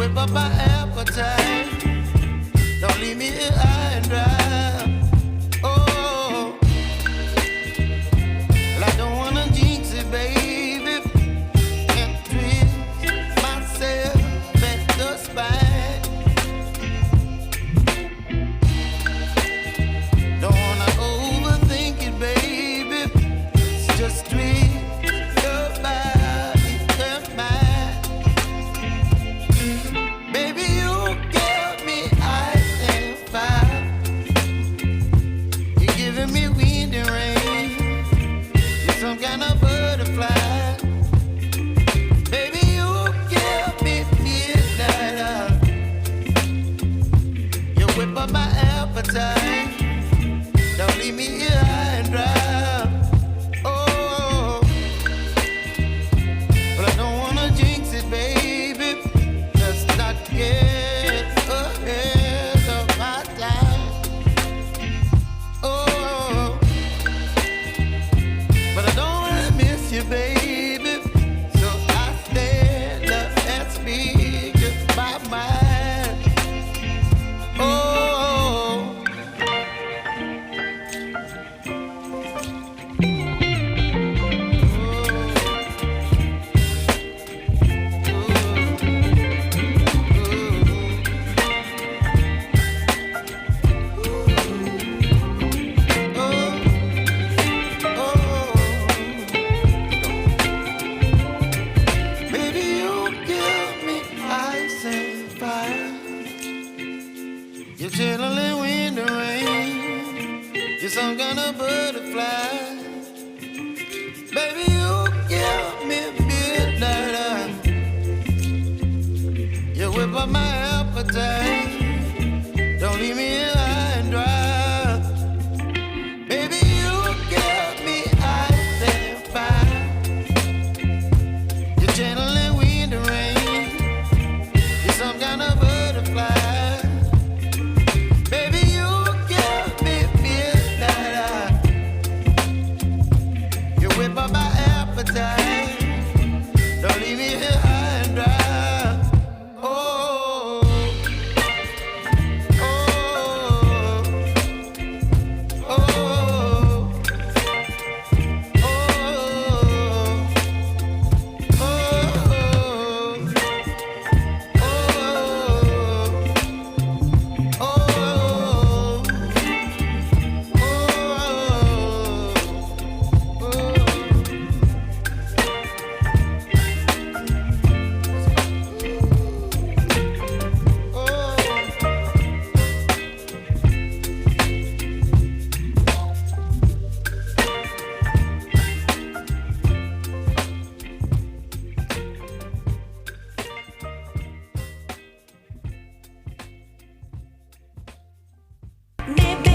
whip up my appetite. Don't leave me here high and dry. Oh, well, I don't wanna jinx it, baby, and twist myself at the spine. Don't wanna overthink it, baby. It's just twist your body and mine. Baby, you give me ice and fire. You're giving me wind and rain. You're some kind of butterfly. Baby, you give me midnight. You whip up my appetite. Don't leave me here high and dry. Oh, but I don't wanna jinx it, baby. Let's not get ahead of my time. Oh, but I don't wanna miss you, baby. So I stand up and speak my mind. Oh. Baby, you give me ice and fire. You're chilling wind and rain. You're some kind of butterfly. Baby, you give me midnight. You whip up my appetite. Don't leave me here high and dry. Baby, you give me ice and fire. You're channeling wind and rain. You're some kind of butterfly. Baby, you give me midnight. You whip up my appetite. Don't leave me here high and dry. Oh, oh, oh, oh, Maybe